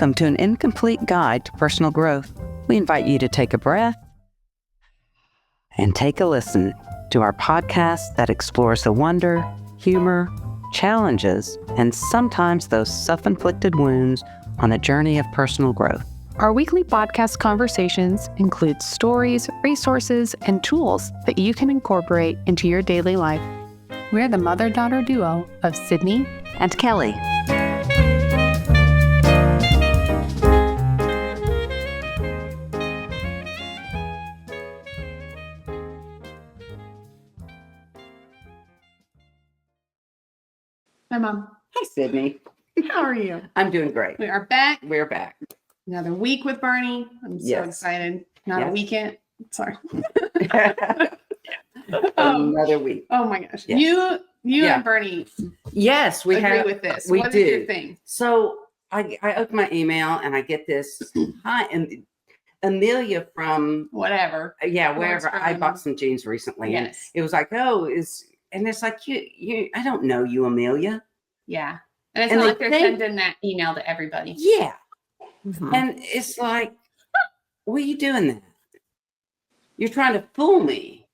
Welcome to an incomplete guide to personal growth. We invite you to take a breath and take a listen to our podcast that explores the wonder, humor, challenges, and sometimes those self-inflicted wounds on a journey of personal growth. Our weekly podcast conversations include stories, resources, and tools that you can incorporate into your daily life. We're the mother-daughter duo of Sydney and Kelly. Hi, Mom. Hi, Sydney. How are you? I'm doing great. We are back. We're back. Another week with Bernie. I'm so excited. Not a weekend. Sorry. Another week. Oh my gosh. Yes. You and Bernie. Yes, we agree with this. We what do. Is your thing? So I open my email and I get this. Hi, and Amelia from whatever. Wherever. I bought some jeans recently. Yes. And it was like, and it's like you. I don't know you, Amelia. Yeah. And it's not like they're sending that email to everybody. Yeah. Mm-hmm. And it's like, what are you doing that? You're trying to fool me.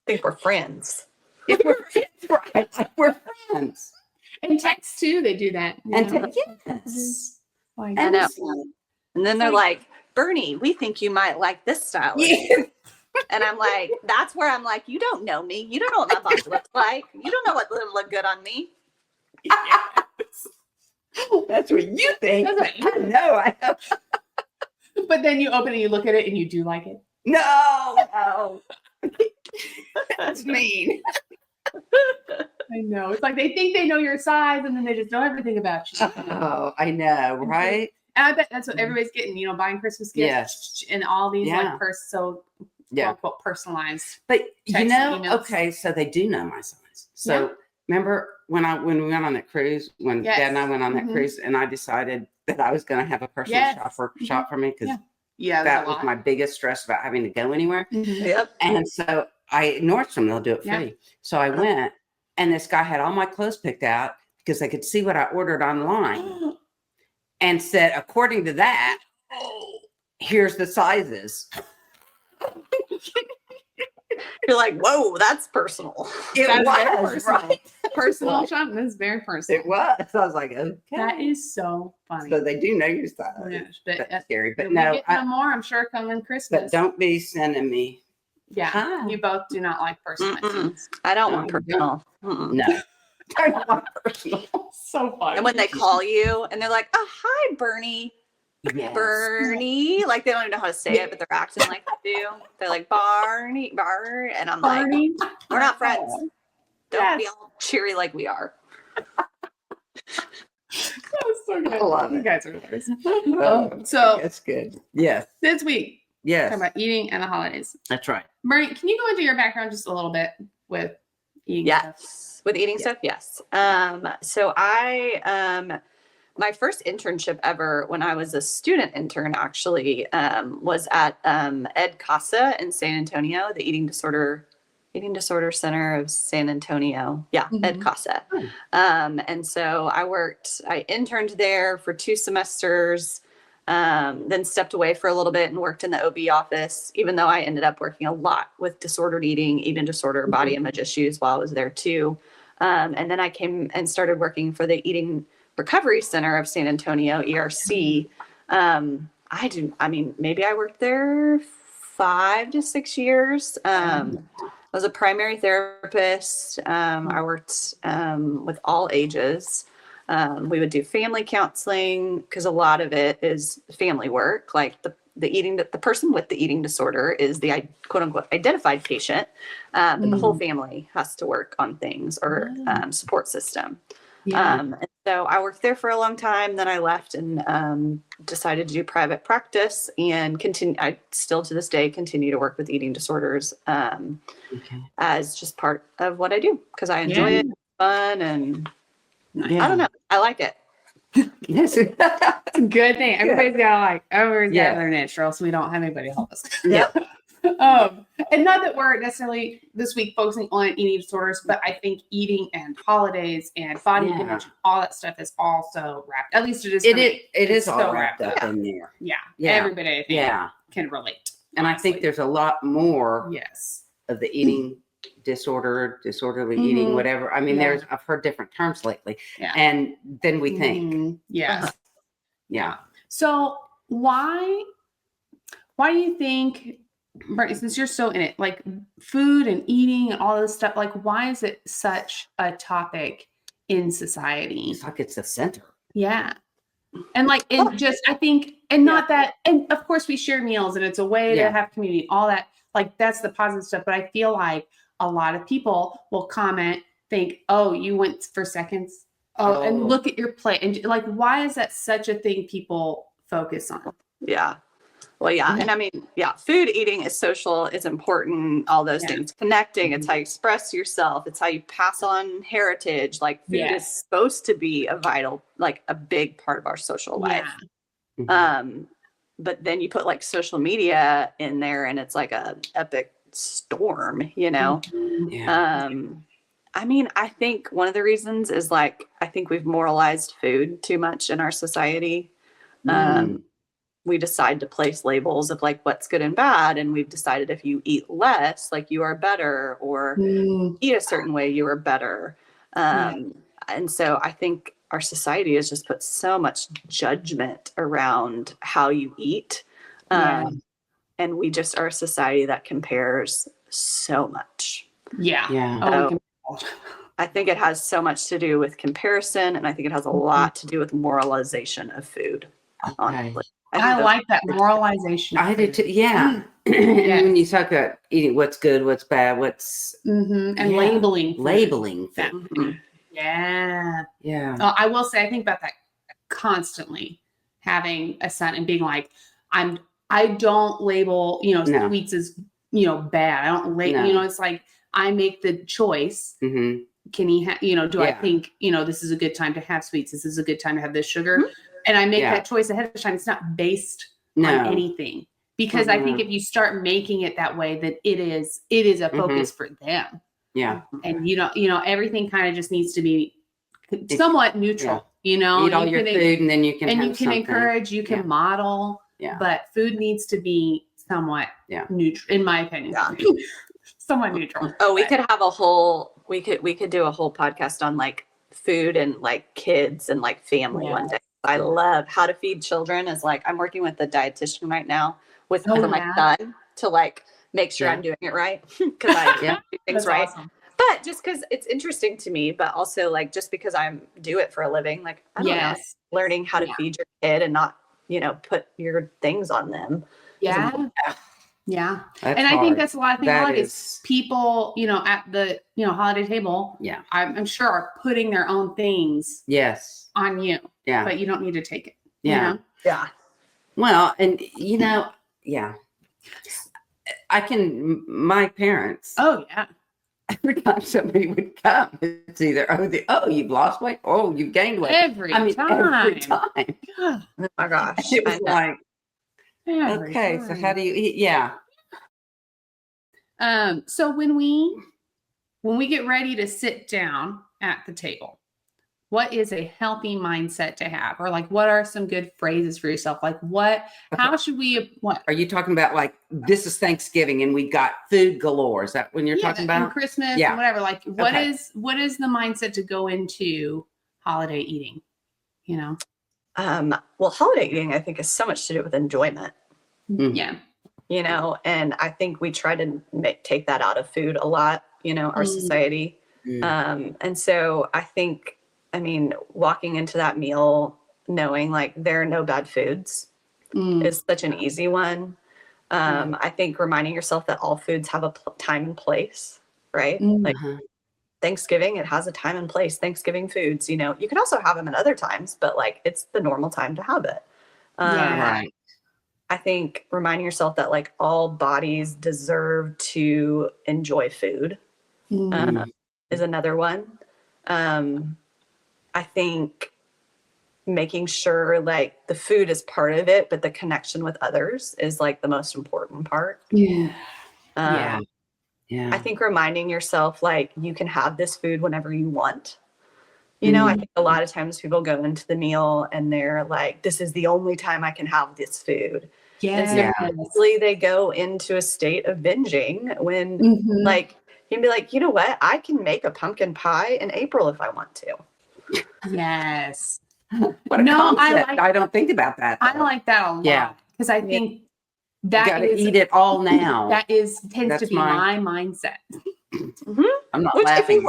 I think we're friends. If we're friends, right? Like we're friends. And text too, they do that. Yes. Like, I know. And then they're like, Bernie, we think you might like this style. Yeah. And I'm like, that's where I'm like, you don't know me. You don't know what my body looks like. You don't know what would look good on me. Yes. That's what you think. That's what you I know. But then you open it, you look at it, and you do like it. No. That's mean. I know. It's like they think they know your size, and then they just know everything about you. Oh, I know, right? And I bet that's what everybody's getting, buying Christmas gifts and all these quote-unquote personalized. But emails. okay, so they do know my size. So remember when we went on that cruise, when Dad and I went on that cruise, and I decided that I was going to have a personal shop for me because that was my biggest stress about having to go anywhere. Mm-hmm. Yep. And so Nordstrom, they'll do it free. So I went, and this guy had all my clothes picked out because they could see what I ordered online and said, according to that, here's the sizes. You're like, whoa, that's personal. It was personal. right. Personal shopping is very personal. It was. So I was like, okay. That is so funny. So they do know your size. Yes, but that's scary. But no, get no more. I'm sure coming Christmas. But don't be sending me. Yeah, hi. You both do not like personal. I don't want personal. No, I don't want personal. So funny. And when they call you and they're like, oh, hi, Bernie. Yes. Bernie, like they don't even know how to say it, but they're acting like they do. They're like Barney, and I'm Barney. like, we're not friends. Don't be all cheery like we are. That's so good. I love you it. guys are nice. So that's good. Yes. This week, yes, talking about eating and the holidays. That's right. Bernie, can you go into your background just a little bit with eating? Yes, with eating stuff. Yes. So I my first internship ever when I was a student intern actually was at Ed Casa in San Antonio, the Eating Disorder Center of San Antonio. Yeah, Ed Casa. And so I interned there for 2 semesters, then stepped away for a little bit and worked in the OB office, even though I ended up working a lot with disordered eating disorder, body image issues while I was there too. And then I came and started working for the Eating Recovery Center of San Antonio, ERC. Maybe I worked there 5 to 6 years. I was a primary therapist. I worked with all ages. We would do family counseling because a lot of it is family work. Like the person with the eating disorder is the quote unquote identified patient, but the whole family has to work on things or support system. And so I worked there for a long time. Then I left and decided to do private practice and continue. I still to this day continue to work with eating disorders as just part of what I do because I enjoy it, it's fun, and I don't know. I like it. Yes, It's a good thing. Everybody's got got their niche, or else we don't have anybody help us. Yep. And not that we're necessarily this week focusing on eating disorders, but I think eating and holidays and body image, all that stuff is also wrapped. At least it is. It is so all wrapped up Yeah. in there. Yeah. Yeah. Everybody, I think, Yeah. can relate. And honestly. I think there's a lot more Yes. of the eating disorder, disorderly eating, whatever. I mean, I've heard different terms lately. Yeah. And then we think. Yes. Yeah. So why do you think, Bernie, since you're so in it, like food and eating and all this stuff, like why is it such a topic in society? It's like it's the center. Yeah. And like, and just, I think, and not that, and of course we share meals and it's a way to have community, all that, like that's the positive stuff. But I feel like a lot of people will comment, think, oh, you went for seconds. Oh, and look at your plate. And like, why is that such a thing people focus on? Yeah. Well, yeah. And I mean, food eating is social, it's important, all those things. Connecting, it's how you express yourself, it's how you pass on heritage. Like food is supposed to be a vital, like a big part of our social life. But then you put like social media in there and it's like a epic storm, you know? I mean, I think one of the reasons is like, I think we've moralized food too much in our society. We decide to place labels of like what's good and bad. And we've decided if you eat less, like you are better, or eat a certain way, you are better. And so I think our society has just put so much judgment around how you eat. And we just are a society that compares so much. So I think it has so much to do with comparison. And I think it has a lot to do with moralization of food, honestly. I like that moralization. I did too. Yeah. And when you talk about eating what's good, what's bad, what's and labeling food. Yeah. I will say I think about that constantly, having a son and being like, I don't label, sweets as, bad. I don't label, it's like I make the choice. Can he do I think, this is a good time to have sweets? This is a good time to have this sugar. And I make that choice ahead of time. It's not based on anything, because I think if you start making it that way, that it is a focus for them. And everything kind of just needs to be somewhat neutral. Eat all your food, and then you can encourage, you can model. But food needs to be somewhat neutral, in my opinion. Somewhat neutral. We could have we could do a whole podcast on like food and like kids and like family one day. I love how to feed children. Is like I'm working with a dietitian right now for my son to like make sure I'm doing it right, because I do things right. Awesome. But just because it's interesting to me, but also like just because I do it for a living, like I don't know, learning how to feed your kid and not put your things on them. And I think that's a lot of things. Holidays, people, at the holiday table, I'm sure are putting their own things on you. But you don't need to take it. Well, and my parents. Every time somebody would come, it's either you've lost weight, you've gained weight. Every time. Oh my gosh. It was like, okay, so how do you eat? So when we get ready to sit down at the table, what is a healthy mindset to have? Or like, what are some good phrases for yourself? Like how should we, what? Are you talking about like, this is Thanksgiving and we got food galore? Is that when you're talking about? And Christmas and whatever. Like what is the mindset to go into holiday eating? Well, holiday eating, I think, is so much to do with enjoyment. And I think we try to take that out of food a lot, our society. And so I think, walking into that meal knowing like there are no bad foods is such an easy one. I think reminding yourself that all foods have a time and place, right? Like Thanksgiving, it has a time and place. Thanksgiving foods, you can also have them at other times, but like it's the normal time to have it. Right. I think reminding yourself that like all bodies deserve to enjoy food is another one. I think making sure like the food is part of it, but the connection with others is like the most important part. Yeah. Yeah. I think reminding yourself, like, you can have this food whenever you want. You know, I think a lot of times people go into the meal and they're like, this is the only time I can have this food. And so usually they go into a state of binging when like, you can be like, you know what? I can make a pumpkin pie in April if I want to. Yes. What a concept. I don't think about that, though. I like that a lot. Yeah. Because I think that you gotta eat it all now. That tends to be my mindset. I'm not Which, laughing.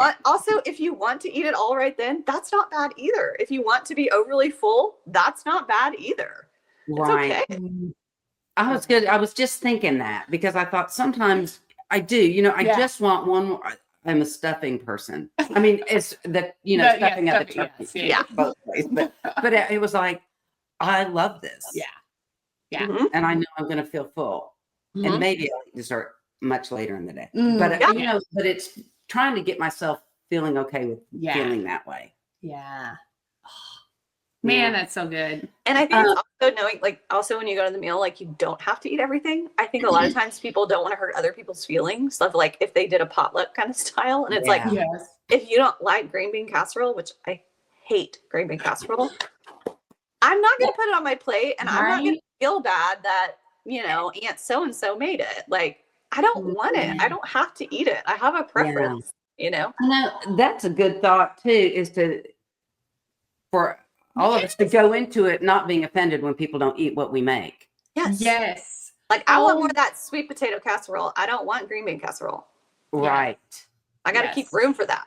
if you want to eat it all right then, that's not bad either. If you want to be overly full, that's not bad either. Right. It's okay. I was just thinking that because I thought sometimes I do, you know, I just want one more. I'm a stuffing person. I mean, it's the, you know, stuffing of the turkey. Yeah. Both ways. But it was like, I love this. Yeah. Yeah. And I know I'm going to feel full. And maybe I'll eat dessert much later in the day. But, you know, but it's trying to get myself feeling okay with feeling that way. Yeah. Man, that's so good. And I think it's also knowing, like, also when you go to the meal, like, you don't have to eat everything. I think a lot of times people don't want to hurt other people's feelings of, like, if they did a potluck kind of style. And it's like, if you don't like green bean casserole, which I hate green bean casserole, I'm not going to put it on my plate. And I'm not going to feel bad that, you know, Aunt so-and-so made it. Like, I don't want it. I don't have to eat it. I have a preference, you know? No, that's a good thought too, is for all of us to go into it not being offended when people don't eat what we make. Yes. Like, I want more of that sweet potato casserole. I don't want green bean casserole. Right. I got to keep room for that.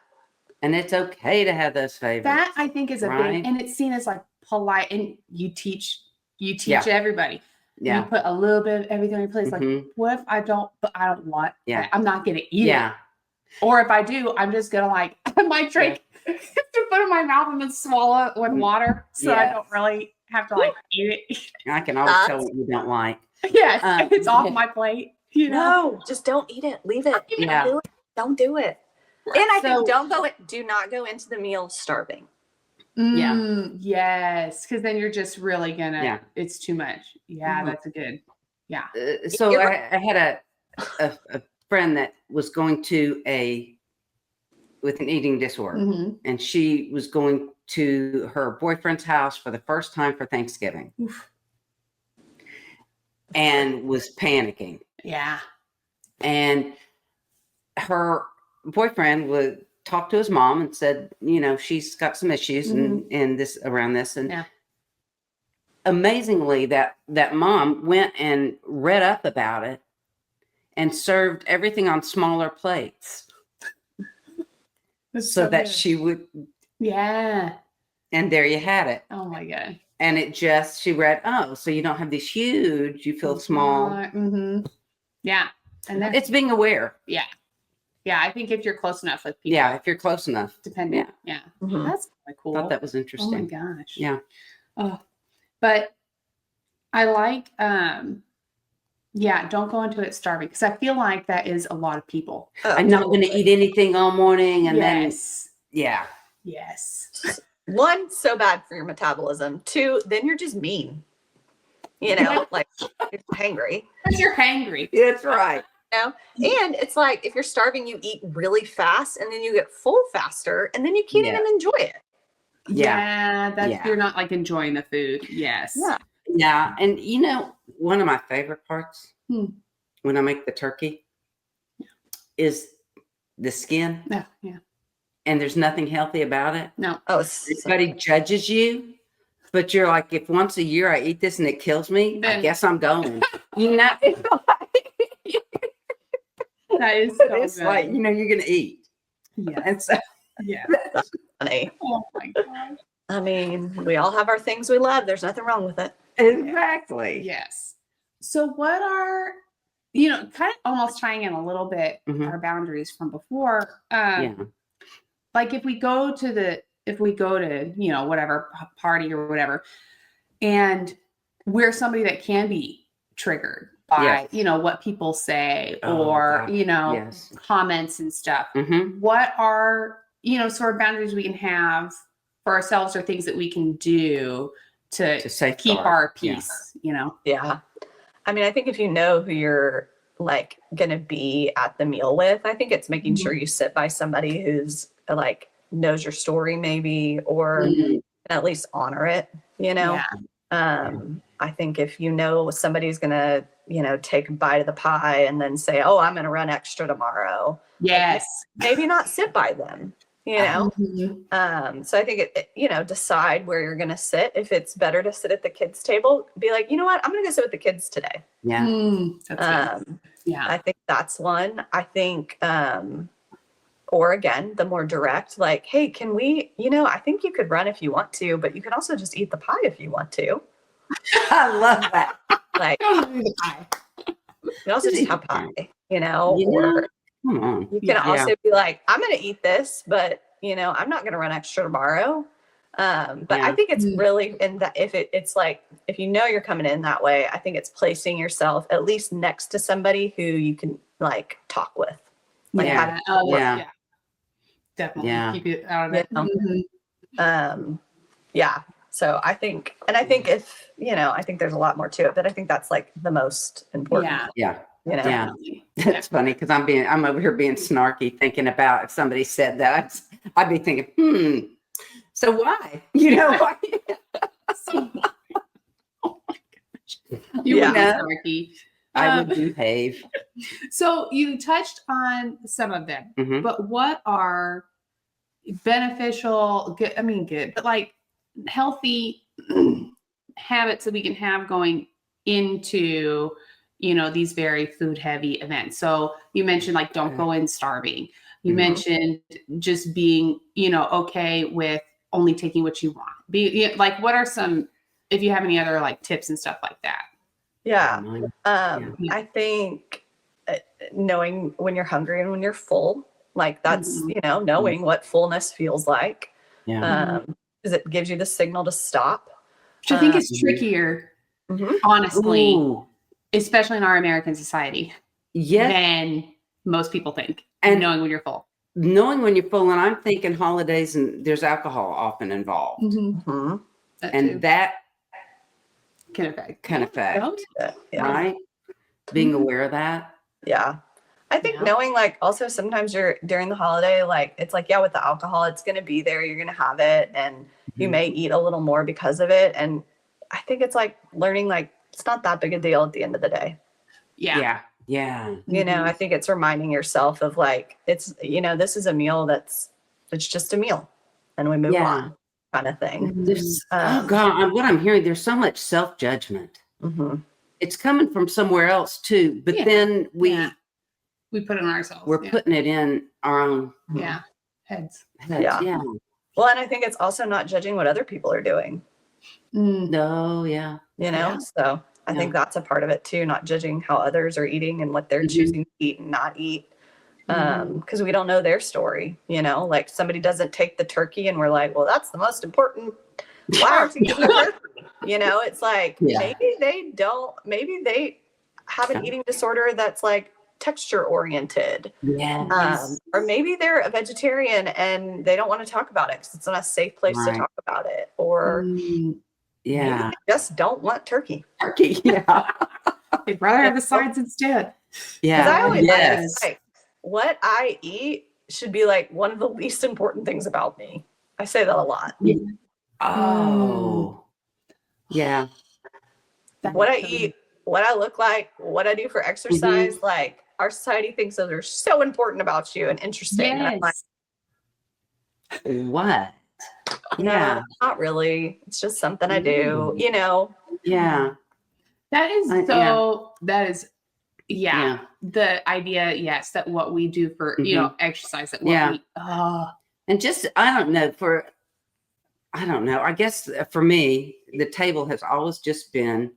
And it's okay to have those favorites. That I think is a big, and it's seen as like polite, and you teach everybody. Yeah. You put a little bit of everything on your plate. It's like, what if I don't want that? I'm not going to eat it. Or if I do, I'm just going to like, I might drink to put it in my mouth and then swallow it with water. So I don't really have to like eat it. I can always tell what you don't like. Yes. It's off my plate. You know? No, just don't eat it. Leave it. Yeah. Don't do it. And I think do not go into the meal starving. Yes. Because then you're just really gonna, it's too much. Yeah, that's a good, so I had a friend that was going to with an eating disorder, and she was going to her boyfriend's house for the first time for Thanksgiving. And was panicking. Yeah. And her boyfriend would talk to his mom and said, you know, she's got some issues and this around this. And amazingly, that mom went and read up about it and served everything on smaller plates. So that she would. Yeah. And there you had it. Oh my God. And she read, so you don't have these huge, you feel small. Yeah. And it's being aware. Yeah. Yeah. I think if you're close enough with people. Yeah. If you're close enough. Depending. Yeah. That's really cool. I thought that was interesting. Oh my gosh. Yeah. Oh, but I like, don't go into it starving, because I feel like that is a lot of people. I'm not going to eat anything all morning. And then. Yeah. Yes. 1, so bad for your metabolism. 2, then you're just mean. You know, like, you're hangry. Because you're hangry. That's right. You know? And it's like, if you're starving, you eat really fast and then you get full faster and then you can't even enjoy it. You're not like enjoying the food. Yes. Yeah. And you know, one of my favorite parts when I make the turkey is the skin. Yeah. And there's nothing healthy about it. No. Everybody judges you, but you're like, if once a year I eat this and it kills me, I guess I'm going. You know, that is so it's good. like, you know, you're gonna eat. Yeah. And so that's funny. Oh my gosh. I mean, we all have our things we love. There's nothing wrong with it. Exactly. Yes. So what are, you know, kind of almost tying in a little bit our boundaries from before. Like if we go to, you know, whatever party or whatever, and we're somebody that can be triggered by, you know, what people say or, you know, comments and stuff. What are, you know, sort of boundaries we can have for ourselves, or things that we can do to keep our peace, you know? Yeah. I mean, I think if you know who you're like going to be at the meal with. I think it's making sure you sit by somebody who's like knows your story maybe, or at least honor it, you know? I think if you know somebody's going to, you know, take a bite of the pie and then say, oh, I'm going to run extra tomorrow. Yes. Like, maybe not sit by them, you know? So I think you know, decide where you're going to sit. If it's better to sit at the kids' table, be like, you know what, I'm going to go sit with the kids today. Yeah. I think that's one. I think, or again, the more direct, like, hey, can we, you know, I think you could run if you want to, but you can also just eat the pie if you want to. I love that. Like, you can also just have pie, you know, or come on. you can also be like, I'm going to eat this, but, you know, I'm not going to run extra tomorrow. But I think it's really in that it's like, if you know you're coming in that way, I think it's placing yourself at least next to somebody who you can like talk with. Like, definitely keep it out of it. So I think if, you know, I think there's a lot more to it, but I think that's like the most important. You know? It's funny because I'm over here being snarky, thinking about if somebody said that, I'd be thinking, so why? You know why? Oh my gosh. You would be snarky. I would behave. So you touched on some of them, but what are beneficial, good, but like healthy habits that we can have going into, you know, these very food heavy events? So you mentioned like, don't go in starving. You mentioned just being, you know, okay with only taking what you want. Like, what are some, if you have any other like tips and stuff like that? I think knowing when you're hungry and when you're full, like that's, you know, knowing what fullness feels like. Because it gives you the signal to stop. Which I think is trickier, honestly, especially in our American society, than most people think. And knowing when you're full. Knowing when you're full, and I'm thinking holidays and there's alcohol often involved. And that can affect. Right? Being aware of that. I think knowing, like, also sometimes you're during the holiday, like, it's like, with the alcohol, it's going to be there. You're going to have it. And you may eat a little more because of it. And I think it's like learning, like, it's not that big a deal at the end of the day. You know, I think it's reminding yourself of like, it's, you know, this is a meal it's just a meal and we move on kind of thing. Oh God, what I'm hearing, there's so much self-judgment. It's coming from somewhere else too, but then we put it on ourselves. We're putting it in our own heads. Well, and I think it's also not judging what other people are doing. You know, so I think that's a part of it too, not judging how others are eating and what they're choosing to eat and not eat. Because we don't know their story, you know, like somebody doesn't take the turkey and we're like, well, that's the most important. Why aren't you eating the turkey? You know, it's like, maybe they have an eating disorder that's like texture oriented. Or maybe they're a vegetarian and they don't want to talk about it because it's not a safe place to talk about it. Or maybe they just don't want turkey. They'd rather have the sides instead. Because I always like, what I eat should be like one of the least important things about me. I say that a lot. What I eat, what I look like, what I do for exercise, like our society thinks those are so important about you and interesting. And I'm like, what? No, not really. It's just something I do, you know? That is that is the idea, that what we do for, you know, exercise, that what we, and just, I don't know. I guess for me, the table has always just been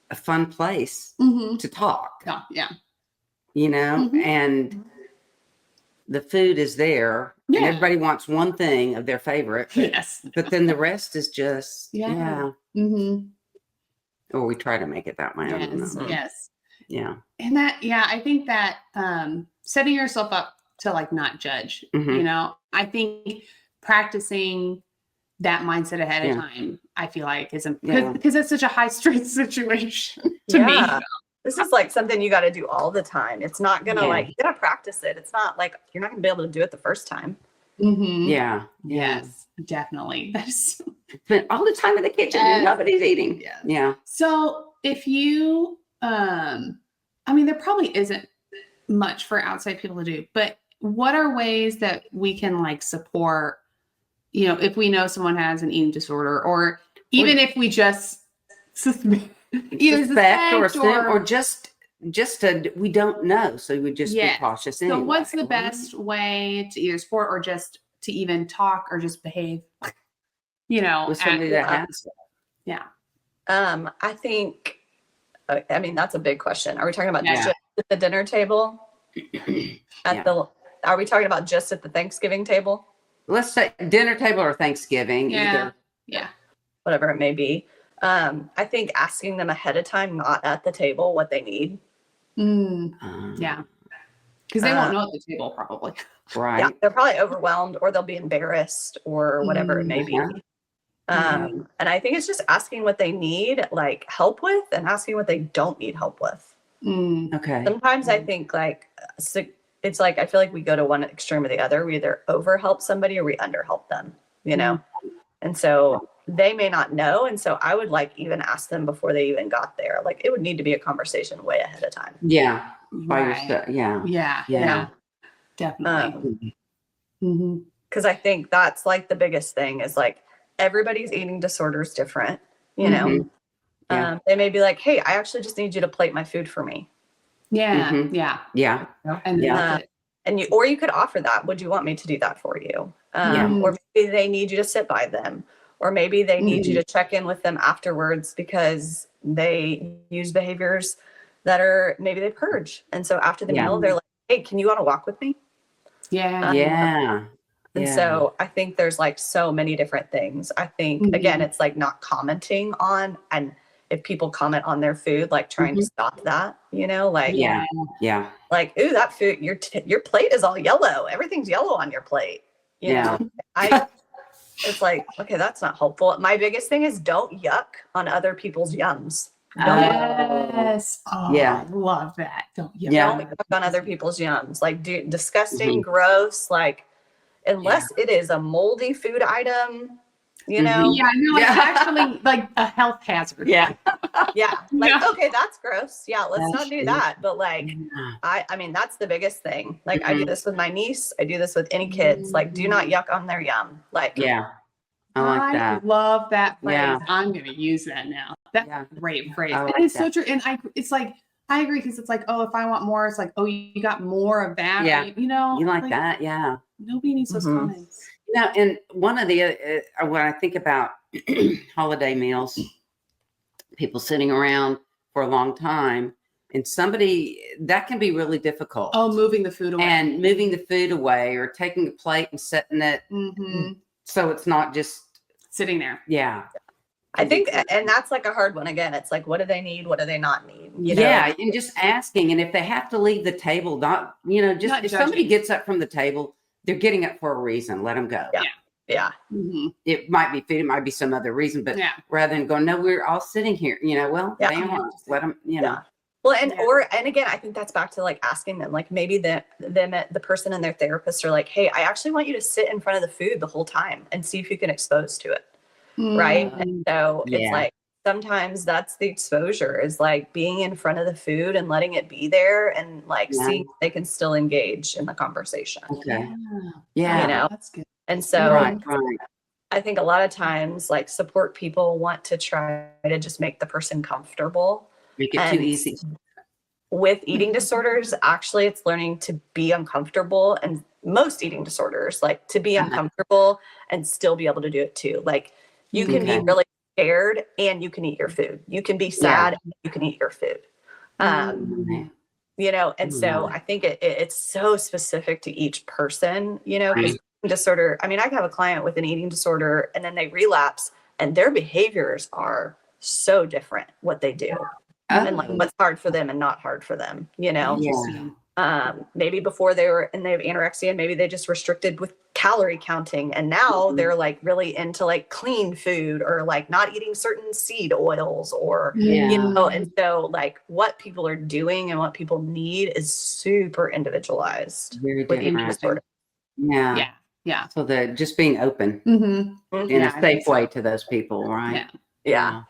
a fun place to talk. You know, and the food is there. And everybody wants one thing of their favorite. But then the rest is just, or we try to make it that way. And that, I think that setting yourself up to like not judge, you know, I think practicing that mindset ahead of time, I feel like is because it's such a high stress situation to me. This is like something you got to do all the time. It's not going to you got to practice it. It's not like you're not going to be able to do it the first time. Mm-hmm. Yeah. Yes, definitely. That's Spent all the time in the kitchen and nobody's eating. Yes. Yeah. So if you, I mean, there probably isn't much for outside people to do, but what are ways that we can like support, you know, if we know someone has an eating disorder, or even if we just either suspect or just we don't know, so we just be cautious anyway. So what's the best way to either support or just to even talk or just behave, you know, with somebody that has I think, I mean, that's a big question. Are we talking about just at the dinner table? Are we talking about just at the Thanksgiving table? Let's say dinner table or Thanksgiving, either. Yeah. Whatever it may be. I think asking them ahead of time, not at the table, what they need. Yeah. Because they won't know at the table, probably. Right. Yeah, they're probably overwhelmed, or they'll be embarrassed, or whatever it may be. And I think it's just asking what they need, like help with, and asking what they don't need help with. Okay. Sometimes I think like it's like I feel like we go to one extreme or the other. We either over help somebody or we under help them, you know. And so they may not know, and so I would like even ask them before they even got there. Like it would need to be a conversation way ahead of time. Yeah. By yourself. Yeah. Definitely. Because I think that's like the biggest thing is like everybody's eating disorder is different, you know. They may be like, hey, I actually just need you to plate my food for me. And and you could offer that. Would you want me to do that for you? Or maybe they need you to sit by them, or maybe they need you to check in with them afterwards because they use behaviors that are maybe they purge, and so after the meal they're like, hey, can you want to walk with me? And so I think there's like so many different things. I think again, it's like not commenting on, and if people comment on their food, like trying to stop that, you know, like like, ooh, that food, your plate is all yellow. Everything's yellow on your plate. You know, it's like, okay, that's not helpful. My biggest thing is don't yuck on other people's yums. I love that. Don't yuck on other people's yums. Like disgusting, gross, like unless it is a moldy food item, you know. It's actually like a health hazard. Okay, that's gross. Let's not do that. But like I mean that's the biggest thing. Like I do this with my niece, I do this with any kids. Like do not yuck on their yum. Like I like that. Love that phrase. I'm going to use that now. That's a great phrase. Like it's so true. And it's like, I agree, because it's like, oh, if I want more, it's like, oh, you got more of that. Yeah. You know, you like that. Yeah. Nobody needs those comments. Now, and one of the, when I think about holiday meals, people sitting around for a long time, and somebody, that can be really difficult. Oh, moving the food away. And moving the food away, or taking a plate and setting it. So it's not just sitting there. Yeah. I think, and that's like a hard one. Again, it's like, what do they need? What do they not need? You know? Yeah. And just asking. And if they have to leave the table, not, you know, just not if judging. Somebody gets up from the table, they're getting up for a reason. Let them go. Yeah. It might be food. It might be some other reason, but rather than going, no, we're all sitting here, you know, well, they are. Let them, you know. Well, and again, I think that's back to like asking them, like maybe the person and their therapist are like, hey, I actually want you to sit in front of the food the whole time and see if you can expose to it. Right. And so it's like, sometimes that's the exposure, is like being in front of the food and letting it be there, and like seeing if they can still engage in the conversation. You know, that's good. And so I think a lot of times like support people want to try to just make the person comfortable. Make it too easy. With eating disorders, actually, it's learning to be uncomfortable, and most eating disorders, like to be uncomfortable and still be able to do it too. Like you can be really scared and you can eat your food. You can be sad and you can eat your food. You know, and so I think it's so specific to each person, you know, because disorder, I mean, I have a client with an eating disorder and then they relapse and their behaviors are so different, what they do. And like what's hard for them and not hard for them, you know? Maybe before they have anorexia, maybe they just restricted with calorie counting. And now they're like really into like clean food or like not eating certain seed oils or, you know, and so like what people are doing and what people need is super individualized. Very different. Yeah. Yeah. So just being open Mm-hmm. in a safe way to those people, right? Yeah.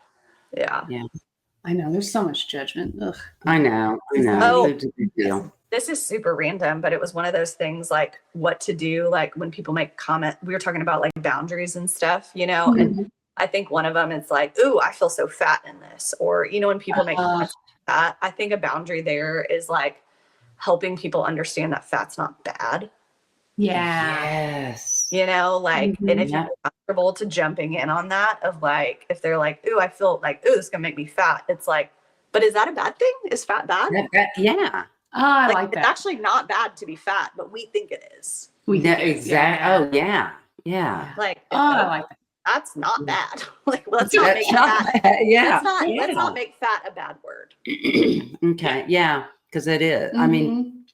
I know there's so much judgment. Ugh. I know. Food's a big deal. This is super random, but it was one of those things like what to do, like when people make comment, we were talking about like boundaries and stuff, you know, and I think one of them is like, ooh, I feel so fat in this. Or, you know, when people make comments like that, I think a boundary there is like helping people understand that fat's not bad. Yeah. Yes. You know, like, and if you're comfortable to jumping in on that of like, if they're like, ooh, I feel like, ooh, this is gonna make me fat. It's like, but is that a bad thing? Is fat bad? Yeah. Oh, I like that. It's actually not bad to be fat, but we think it is. Exactly. Oh, yeah. Yeah. Like, I like that. That's not bad. Like, let's not make fat. Let's not make fat a bad word. Okay. Yeah. Because it is. I mean,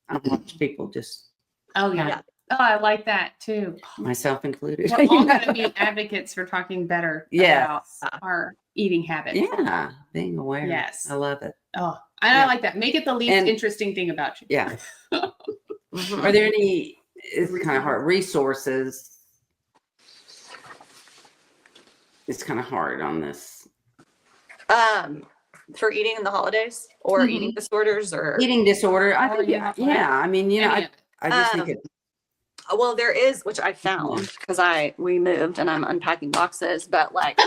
I watch people just. Oh, yeah. Oh, I like that too. Myself included. We're all going to be advocates for talking better about our eating habits. Yeah. Being aware. Yes. I love it. Oh, I like that. Make it the least interesting thing about you. Yeah. Are there any, it's kind of hard, resources? It's kind of hard on this. For eating in the holidays or eating disorders or eating disorder. I think, I mean, you know, I just think it. Well, there is, which I found because we moved and I'm unpacking boxes, but like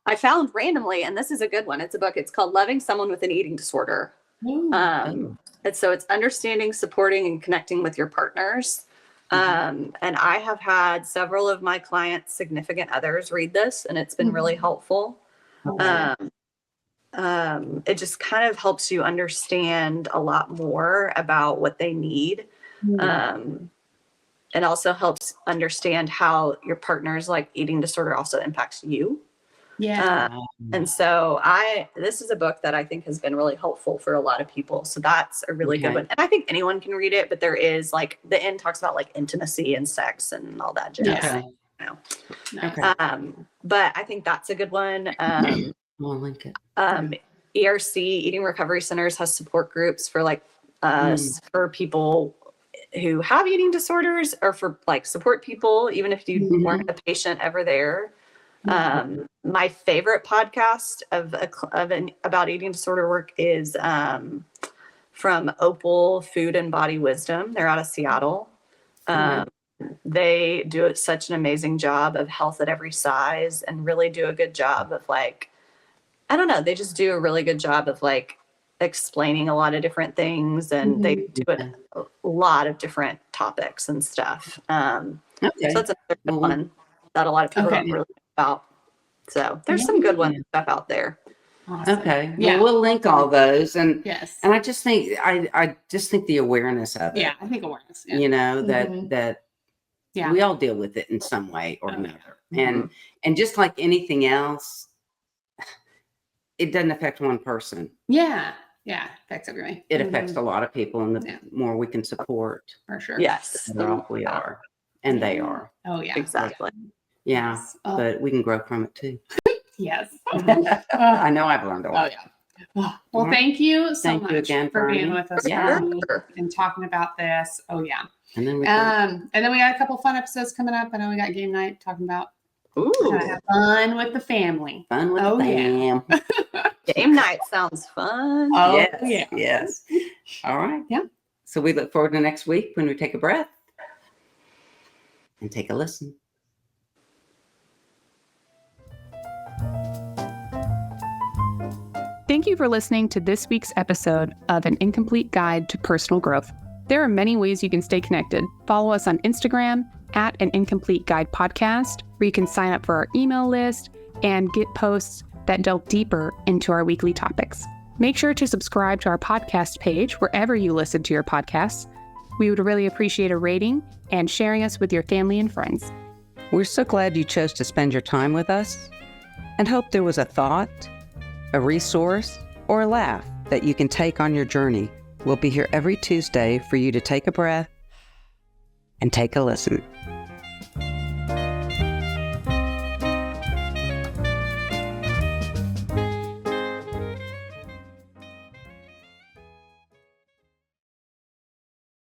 I found randomly, and this is a good one. It's a book. It's called Loving Someone with an Eating Disorder. And so it's understanding, supporting, and connecting with your partners. And I have had several of my clients, significant others, read this, and it's been really helpful. It just kind of helps you understand a lot more about what they need. And also helps understand how your partner's like eating disorder also impacts you. And so this is a book that I think has been really helpful for a lot of people. So that's a really good one. And I think anyone can read it, but there is like the end talks about like intimacy and sex and all that jazz. But I think that's a good one. I'll link it. ERC, Eating Recovery Centers, has support groups for like for people who have eating disorders or for like support people, even if you weren't a patient ever there. My favorite podcast about eating disorder work is from Opal Food and Body Wisdom. They're out of Seattle. They do such an amazing job of health at every size and really do a good job of like, I don't know, they just do a really good job of like explaining a lot of different things, and they do a lot of different topics and stuff. So that's another good one that a lot of people don't really know about. So there's some good ones stuff out there. Awesome. Okay. Well, we'll link all those, and yes, and I just think I just think the awareness of it. Yeah, I think awareness. Yeah. You know that we all deal with it in some way or another, and just like anything else, it doesn't affect one person. Yeah, affects everybody. It affects a lot of people, and the more we can support, for sure. Yes, the better off we are, and they are. Oh yeah, exactly. Yeah, Yes. but we can grow from it too. Yes. I know I've learned a lot. Oh yeah. Well, thank you so much again, for Bernie. being with us and talking about this. Oh yeah. And then we got a couple fun episodes coming up. I know we got game night talking about how to have fun with the family. Fun with the fam. Game night sounds fun. Oh yes. All right. Yeah. So we look forward to next week when we take a breath and take a listen. Thank you for listening to this week's episode of An Incomplete Guide to Personal Growth. There are many ways you can stay connected. Follow us on Instagram at An Incomplete Guide Podcast, where you can sign up for our email list and get posts that delve deeper into our weekly topics. Make sure to subscribe to our podcast page wherever you listen to your podcasts. We would really appreciate a rating and sharing us with your family and friends. We're so glad you chose to spend your time with us, and hope there was a thought, a resource, or a laugh that you can take on your journey We'll be here every Tuesday for you to take a breath and take a listen.